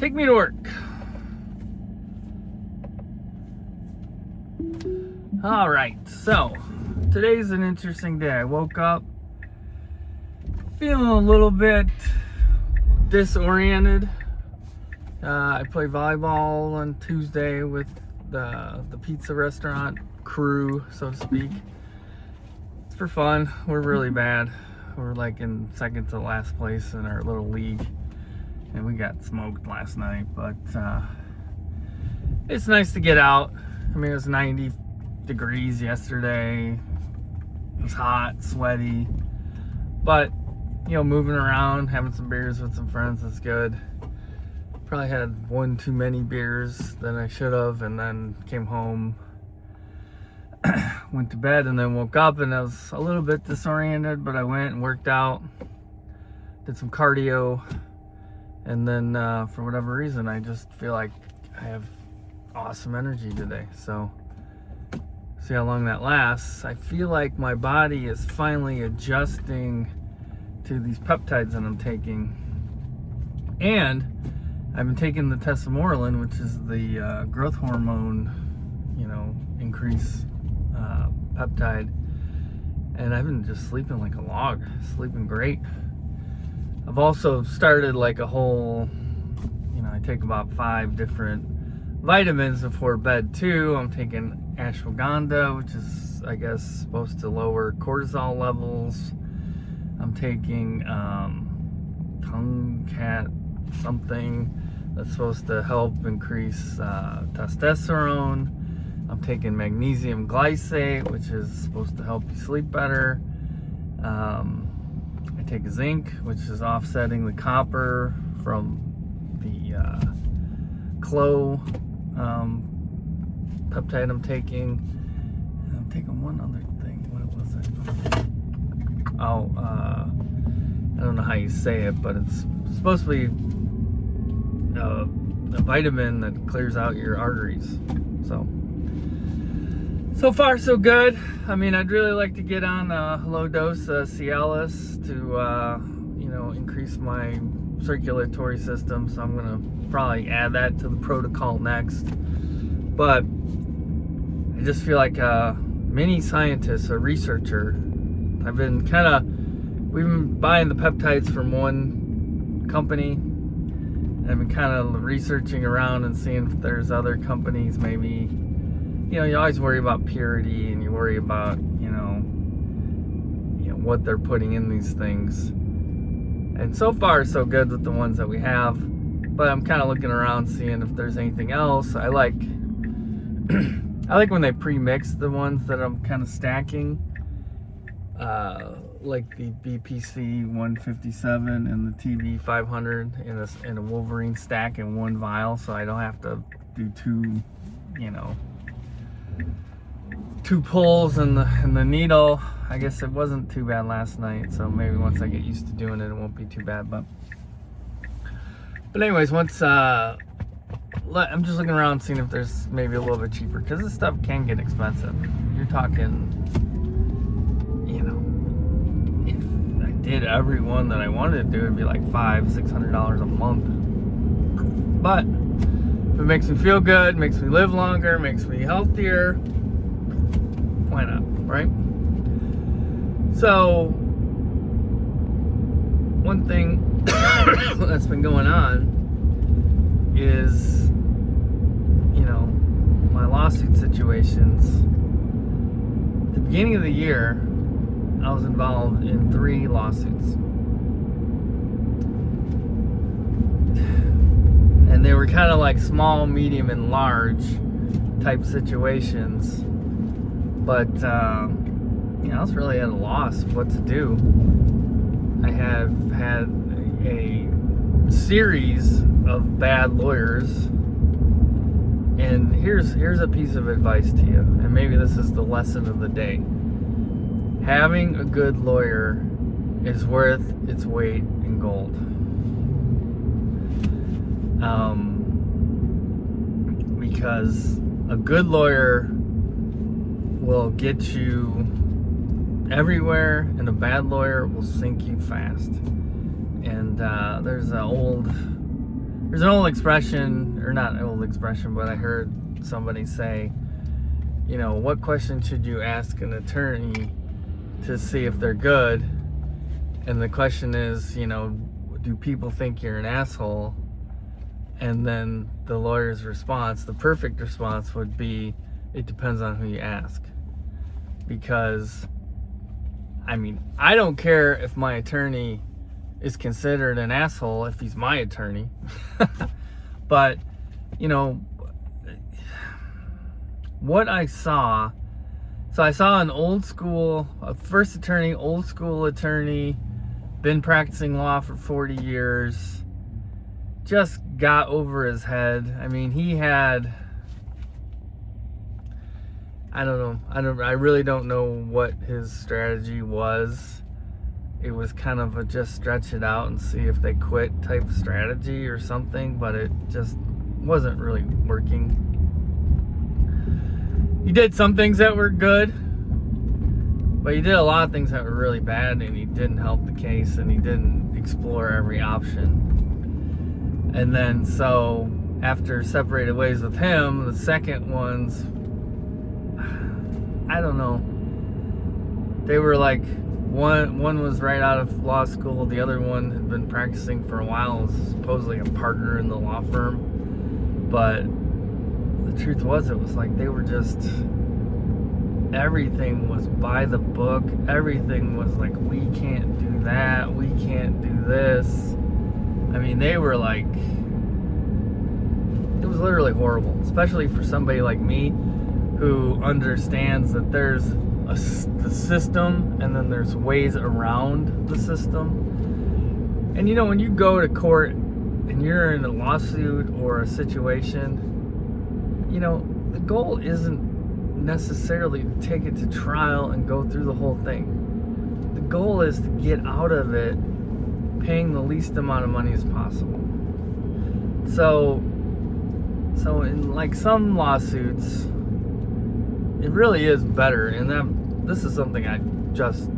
Take me to work. All right, so today's an interesting day. I woke up feeling a little bit disoriented. I play volleyball on Tuesday with the pizza restaurant crew, so to speak. It's for fun. We're really bad. We're like in second to last place in our little league, and we got smoked last night, but it's nice to get out. I mean, it was 90 degrees yesterday. It was hot, sweaty, but you know, moving around, having some beers with some friends is good. Probably had one too many beers than I should have, and then came home, went to bed, and then woke up and I was a little bit disoriented, but I went and worked out, did some cardio, and then for whatever reason I just feel like I have awesome energy today. So see how long that lasts. I feel like my body is finally adjusting to these peptides that I'm taking, and I've been taking the tesamorelin, which is the growth hormone, increase peptide, and I've been just sleeping like a log, sleeping great. I've also started like a whole, I take about 5 different vitamins before bed too. I'm taking ashwagandha, which is, I guess, supposed to lower cortisol levels. I'm taking tongue cat something that's supposed to help increase testosterone. I'm taking magnesium glycate, which is supposed to help you sleep better. I take zinc, which is offsetting the copper from the clo peptide I'm taking. And I'm taking one other thing. What was it? I don't know how you say it, but it's supposed to be a vitamin that clears out your arteries. So far so good. I mean, I'd really like to get on a low dose Cialis to increase my circulatory system, so I'm gonna probably add that to the protocol next. But I just feel like a mini scientist, a researcher. We've been buying the peptides from one company. I've been kind of researching around and seeing if there's other companies. Maybe, you always worry about purity, and you worry about, what they're putting in these things. And so far, so good with the ones that we have. But I'm kind of looking around, seeing if there's anything else. I like when they pre-mix the ones that I'm kind of stacking. Like the BPC 157 and the TB 500 in a Wolverine stack in one vial, so I don't have to do two pulls and the needle. I guess it wasn't too bad last night, so maybe once I get used to doing it, it won't be too bad. But anyways, once I'm just looking around, seeing if there's maybe a little bit cheaper, because this stuff can get expensive. You're talking, if I did every one that I wanted to do, it'd be like $500-600 a month. But if it makes me feel good, makes me live longer, makes me healthier, why not, right? So one thing that's been going on is, my lawsuit situations. At the beginning of the year, I was involved in 3 lawsuits. And they were kind of like small, medium, and large type situations. But, I was really at a loss of what to do. I have had a series of bad lawyers. And here's a piece of advice to you. And maybe this is the lesson of the day. Having a good lawyer is worth its weight in gold. Because a good lawyer will get you everywhere, and a bad lawyer will sink you fast. And there's an old There's an old expression, or not an old expression, but I heard somebody say, you know, what question should you ask an attorney to see if they're good? And the question is, you know, do people think you're an asshole? And then the lawyer's response, the perfect response would be, it depends on who you ask. Because, I mean, I don't care if my attorney is considered an asshole if he's my attorney. But, you know, what I saw, so I saw an old school, a first attorney, old school attorney, been practicing law for 40 years, just got over his head. I mean, he had, I don't know, I really don't know what his strategy was. It was kind of a just stretch it out and see if they quit type of strategy or something, but it just wasn't really working. He did some things that were good, but he did a lot of things that were really bad, and he didn't help the case, and he didn't explore every option. And then, so after separated ways with him, the second ones, I don't know. They were like, one was right out of law school, the other one had been practicing for a while, was supposedly a partner in the law firm. But the truth was, it was like they were just, everything was by the book. Everything was like, we can't do that, we can't do this. I mean, they were like, it was literally horrible, especially for somebody like me who understands that there's the system and then there's ways around the system. And you know, when you go to court and you're in a lawsuit or a situation, you know, the goal isn't necessarily to take it to trial and go through the whole thing. The goal is to get out of it paying the least amount of money as possible. So in like some lawsuits, it really is better, and this is something I just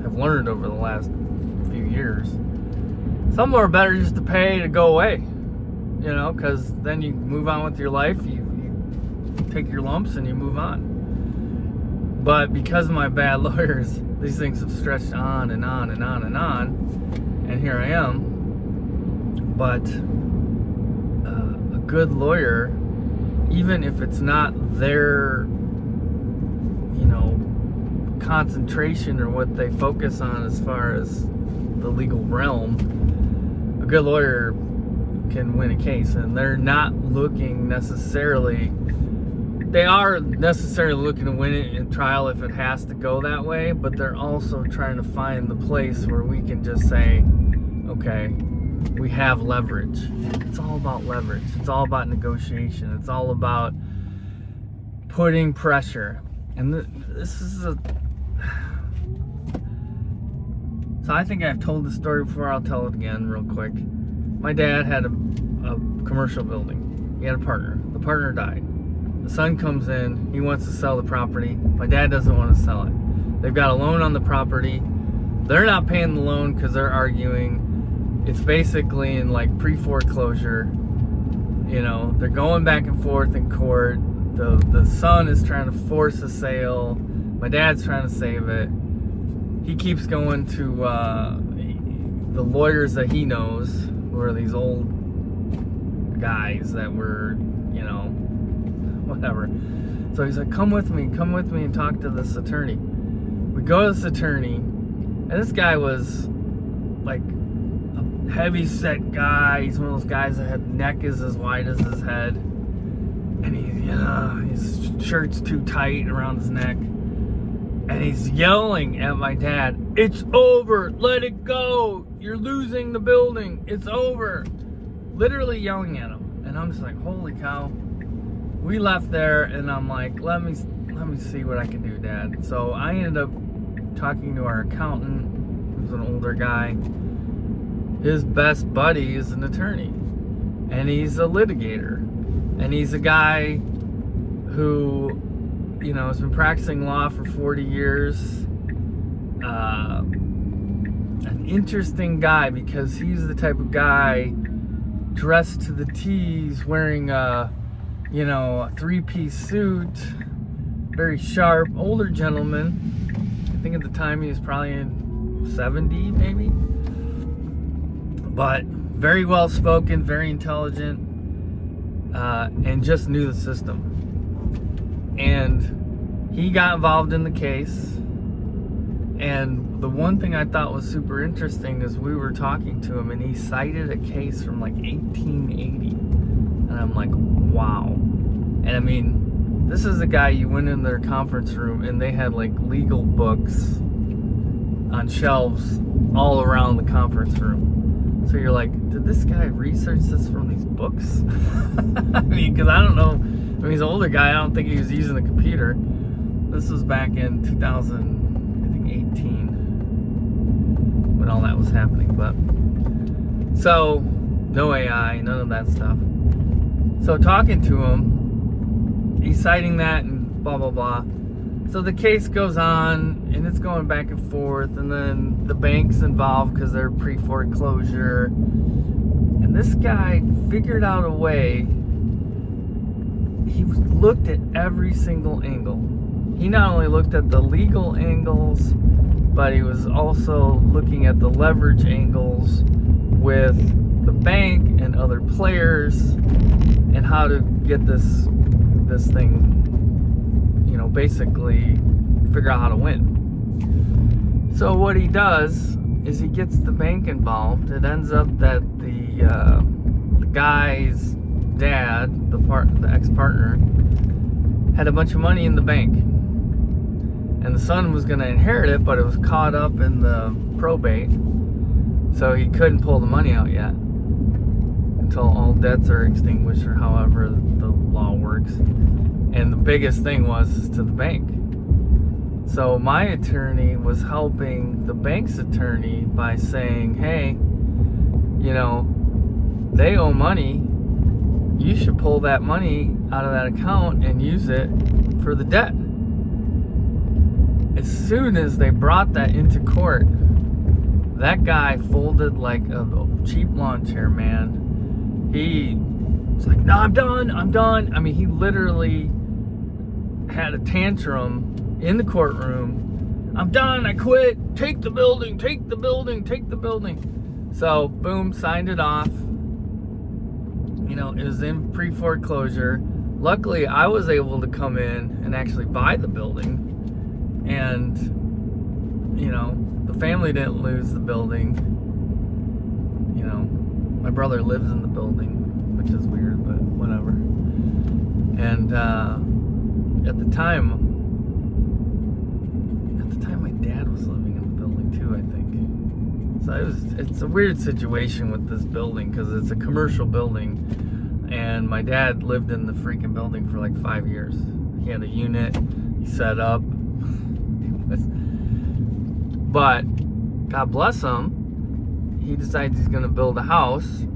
have learned over the last few years. Some are better just to pay to go away, you know, because then you move on with your life, you take your lumps and you move on. But because of my bad lawyers, these things have stretched on and on and on and on, and here I am. But a good lawyer, even if it's not their, you know, concentration or what they focus on as far as the legal realm, a good lawyer can win a case. And they're not looking necessarily, they are necessarily looking to win it in trial if it has to go that way, but they're also trying to find the place where we can just say, okay, we have leverage. It's all about leverage. It's all about negotiation. It's all about putting pressure. And this is a... So I think I've told this story before. I'll tell it again real quick. My dad had a commercial building. He had a partner. The partner died. The son comes in. He wants to sell the property. My dad doesn't want to sell it. They've got a loan on the property. They're not paying the loan because they're arguing. It's basically in like pre-foreclosure. You know, they're going back and forth in court. The son is trying to force a sale. My dad's trying to save it. He keeps going to the lawyers that he knows, who are these old guys that were, you know, whatever. So he's like, come with me and talk to this attorney. We go to this attorney, and this guy was like a heavy set guy. He's one of those guys that had neck is as wide as his head. And he, you know, his shirt's too tight around his neck. And he's yelling at my dad, "It's over, let it go. You're losing the building, it's over." Literally yelling at him. And I'm just like, holy cow. We left there and I'm like, let me see what I can do, Dad. So I ended up talking to our accountant, who's an older guy. His best buddy is an attorney. And he's a litigator. And he's a guy who, you know, has been practicing law for 40 years. An interesting guy because he's the type of guy dressed to the T's, wearing a, a three-piece suit, very sharp, older gentleman. I think at the time he was probably in 70, maybe. But very well spoken, very intelligent, and just knew the system. And he got involved in the case. And the one thing I thought was super interesting is we were talking to him, and he cited a case from like 1880. And I'm like, wow. And I mean, this is a guy, you went in their conference room and they had like legal books on shelves all around the conference room. So you're like, did this guy research this from these books? I mean, because I don't know. I mean, he's an older guy. I don't think he was using the computer. This was back in 2018 when all that was happening. But so no AI, none of that stuff. So talking to him, he's citing that and blah blah blah. So the case goes on and it's going back and forth, and then the bank's involved because they're pre-foreclosure. And this guy figured out a way. He looked at every single angle. He not only looked at the legal angles, but he was also looking at the leverage angles with the bank and other players, and how to get this thing, basically figure out how to win. So what he does is he gets the bank involved. It ends up that the guy's dad, the ex-partner, had a bunch of money in the bank, and the son was going to inherit it, but it was caught up in the probate, so he couldn't pull the money out yet until all debts are extinguished, or however the law works. And the biggest thing was to the bank. So my attorney was helping the bank's attorney by saying, hey, they owe money. You should pull that money out of that account and use it for the debt. As soon as they brought that into court, that guy folded like a cheap lawn chair, man. He was like, no, I'm done. I mean, he literally had a tantrum in the courtroom. I'm done, I quit, take the building. So boom, signed it off. It was in pre-foreclosure. Luckily, I was able to come in and actually buy the building. And, the family didn't lose the building. My brother lives in the building, which is weird, but whatever. And at the time, my dad was living in the building too, I think. So it's a weird situation with this building because it's a commercial building, and my dad lived in the freaking building for like 5 years. He had a unit, he set up. But God bless him, he decides he's going to build a house.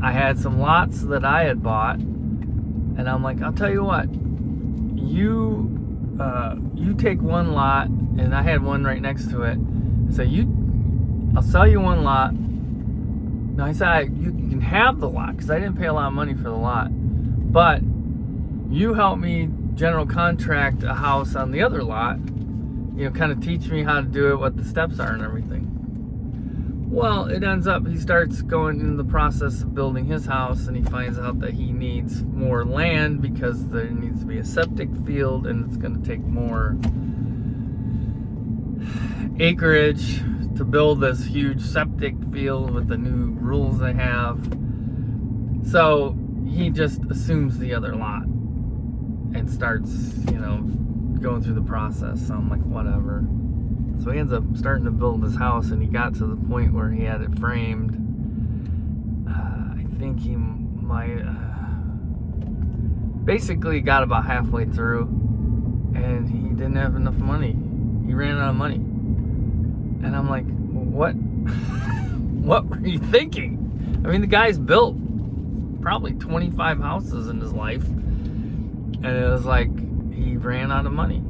I had some lots that I had bought, and I'm like, I'll tell you what, you take one lot, and I had one right next to it. So I'll sell you one lot. No, I said, you can have the lot, because I didn't pay a lot of money for the lot. But you help me general contract a house on the other lot. Kind of teach me how to do it, what the steps are and everything. Well, it ends up he starts going into the process of building his house, and he finds out that he needs more land because there needs to be a septic field, and it's going to take more acreage to build this huge septic field with the new rules they have. So he just assumes the other lot and starts, going through the process. So I'm like, whatever. So he ends up starting to build his house, and he got to the point where he had it framed. I think he might basically got about halfway through, and he didn't have enough money. He ran out of money. And I'm like, what? What were you thinking? I mean, the guy's built probably 25 houses in his life, and it was like he ran out of money.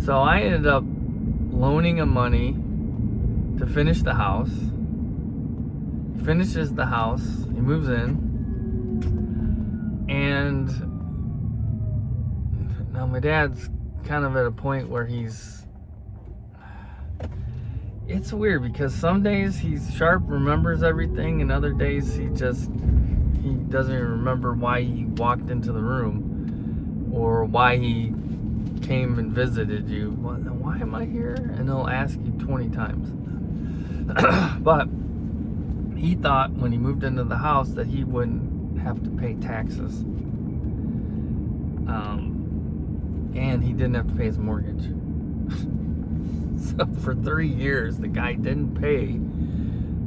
So I ended up loaning him money to finish the house. He finishes the house, he moves in, and now my dad's kind of at a point where it's weird because some days he's sharp, remembers everything, and other days he doesn't even remember why he walked into the room or why he came and visited you. Why am I here? And he'll ask you 20 times. But he thought when he moved into the house that he wouldn't have to pay taxes. And he didn't have to pay his mortgage. So for 3 years, the guy didn't pay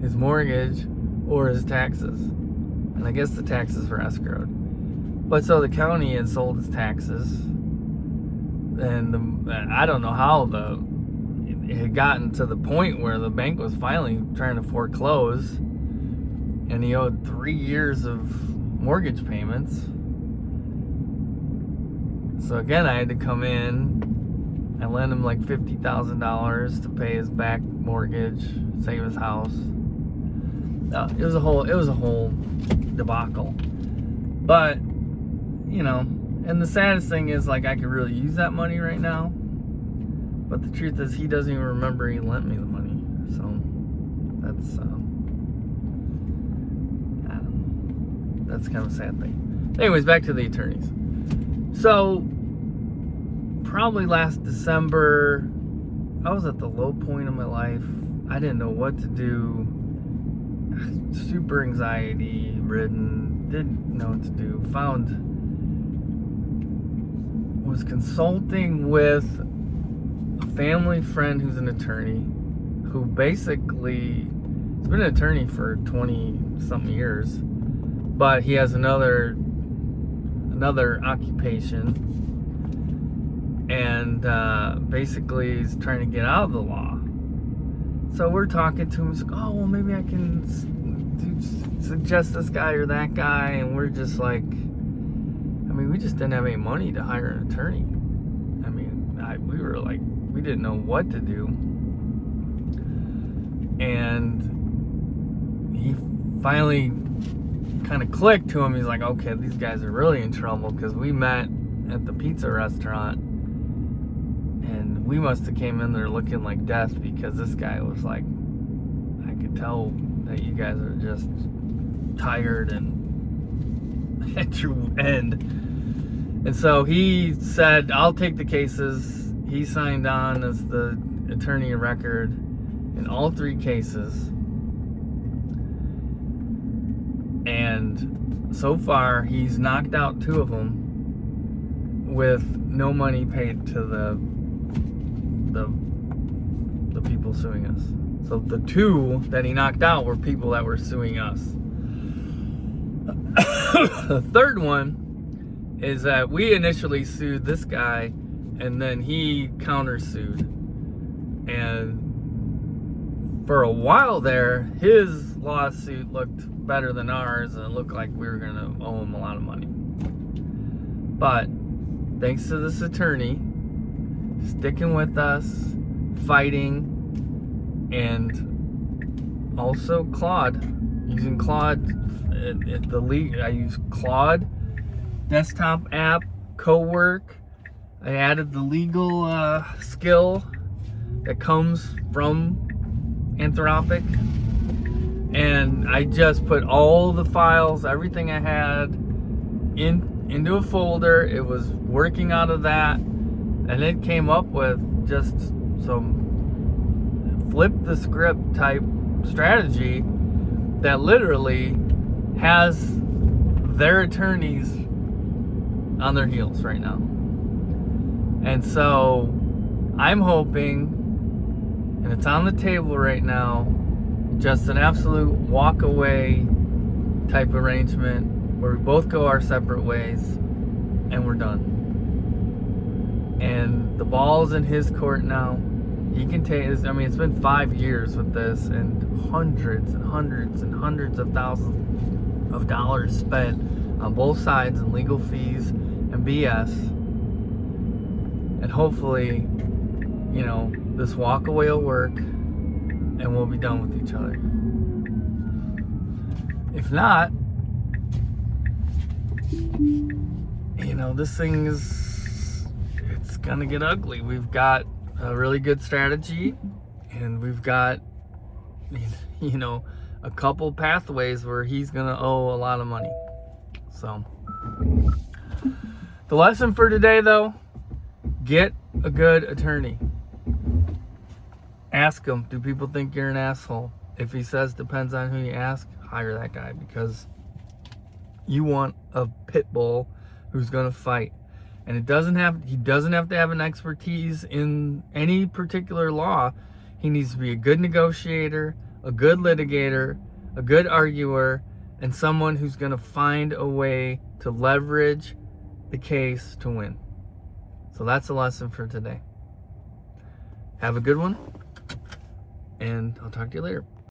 his mortgage or his taxes. And I guess the taxes were escrowed. But so the county had sold his taxes. And I don't know how it had gotten to the point where the bank was finally trying to foreclose. And he owed 3 years of mortgage payments. So again, I had to come in. I lent him like $50,000 to pay his back mortgage, save his house. It was a whole debacle. But, you know, and the saddest thing is, like, I could really use that money right now. But the truth is, he doesn't even remember he lent me the money. So that's I don't know. That's kind of a sad thing. Anyways, back to the attorneys. So probably last December, I was at the low point of my life. I didn't know what to do. Super anxiety ridden. Didn't know what to do. Was consulting with a family friend who's an attorney, who basically has been an attorney for 20-something years, but he has another occupation. And basically he's trying to get out of the law. So we're talking to him. He's like, oh, well, maybe I can suggest this guy or that guy. And we're just like, we just didn't have any money to hire an attorney. We were like, we didn't know what to do. And he finally kind of clicked to him. He's like, okay, these guys are really in trouble because we met at the pizza restaurant. And we must have came in there looking like death because this guy was like, I could tell that you guys are just tired and at your end. And so he said, I'll take the cases. He signed on as the attorney of record in all 3 cases. And so far, he's knocked out 2 of them with no money paid to the people suing us. So the 2 that he knocked out were people that were suing us. The third one is that we initially sued this guy, and then he countersued. And for a while there, his lawsuit looked better than ours, and it looked like we were going to owe him a lot of money. But thanks to this attorney sticking with us, fighting, and also Claude, using Claude at the league. I use Claude desktop app, co-work. I added the legal skill that comes from Anthropic, and I just put all the files, everything I had into a folder. It was working out of that, and it came up with just some flip the script type strategy that literally has their attorneys on their heels right now. And so I'm hoping, and it's on the table right now, just an absolute walk away type arrangement where we both go our separate ways and we're done. And the ball's in his court now. He can take this. It's been 5 years with this, and hundreds and hundreds and hundreds of thousands of dollars spent on both sides in legal fees and BS. And hopefully, this walk away will work and we'll be done with each other. If not, this thing it's gonna get ugly. We've got a really good strategy, and we've got, a couple pathways where he's gonna owe a lot of money. So, the lesson for today, though, get a good attorney. Ask him, do people think you're an asshole? If he says depends on who you ask, hire that guy, because you want a pit bull who's gonna fight. And he doesn't have to have an expertise in any particular law. He needs to be a good negotiator, a good litigator, a good arguer, and someone who's gonna find a way to leverage the case to win. So that's the lesson for today. Have a good one, and I'll talk to you later.